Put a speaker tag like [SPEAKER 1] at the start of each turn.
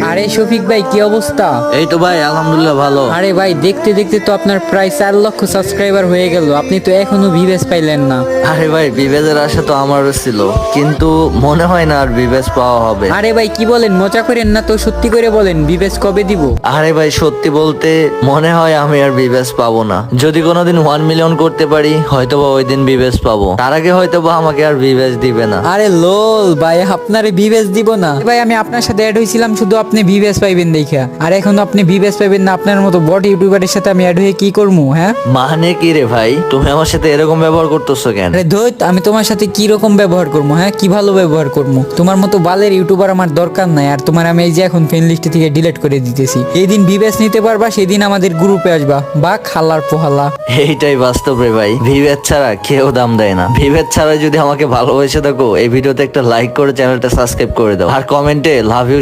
[SPEAKER 1] আরে শফিক ভাই কি অবস্থা?
[SPEAKER 2] এই তো ভাই আলহামদুলিল্লাহ ভালো।
[SPEAKER 1] আরে ভাই দেখতে দেখতে তো আপনার প্রায় 4 লক্ষ সাবস্ক্রাইবার হয়ে গেল, আপনি তো এখনো ভিউজ পাইলেন না।
[SPEAKER 2] আরে ভাই বিবেজের আশা তো আমারও ছিল, কিন্তু মনে হয় না আর বিবেজ পাওয়া হবে।
[SPEAKER 1] আরে ভাই কি বলেন, মজা করেন না তো, সত্যি করে বলেন ভিউজ কবে দিব?
[SPEAKER 2] আরে ভাই সত্যি বলতে মনে হয় আমি আর বিবেজ পাবো না। যদি কোনোদিন 1 মিলিয়ন করতে পারি হয়তোবা ওই দিন বিবেজ পাবো, তার আগে হয়তোবা আমাকে আর বিবেজ দিবে না।
[SPEAKER 1] আরে লোল ভাই, আপনারে ভিউজ দিব না ভাই? আমি আপনার সাথে অ্যাড হয়েছিলাম শুধু আপনি ভিউজ পাইবেন দেখা, আর এখন আপনি ভিউজ পাইবেন না? আপনার মতো বট ইউটিউবারের সাথে আমি অ্যাড হয়ে কি করবো? হ্যাঁ
[SPEAKER 2] মানে কি রে ভাই, তুমি আমার সাথে এরকম ব্যবহার করতেছো কেন?
[SPEAKER 1] আরে ধৈত, আমি তোমার সাথে কি রকম ব্যবহার করবো? হ্যাঁ কি ভালো ব্যবহার করবো? তোমার মতো বালের ইউটিউবার আমার দরকার নাই, আর তোমার আমি এই যে এখন ফ্রেন্ড লিস্ট থেকে ডিলিট করে দিতেছি। এই দিন ভিউজ নিতে পারবা সেদিন আমাদের গ্রুপে আসবা, বা খালার পোহালা।
[SPEAKER 2] এইটাই বাস্তব রে ভাই, ভিভেদ ছাড়া কেউ দাম দেয় না। ভিভেদ ছাড়া যদি আমাকে ভালোবেসে থাকো এই ভিডিওতে একটা লাইক করে চ্যানেলটা সাবস্ক্রাইব করে দাও, আর কমেন্টে লাভ ইউ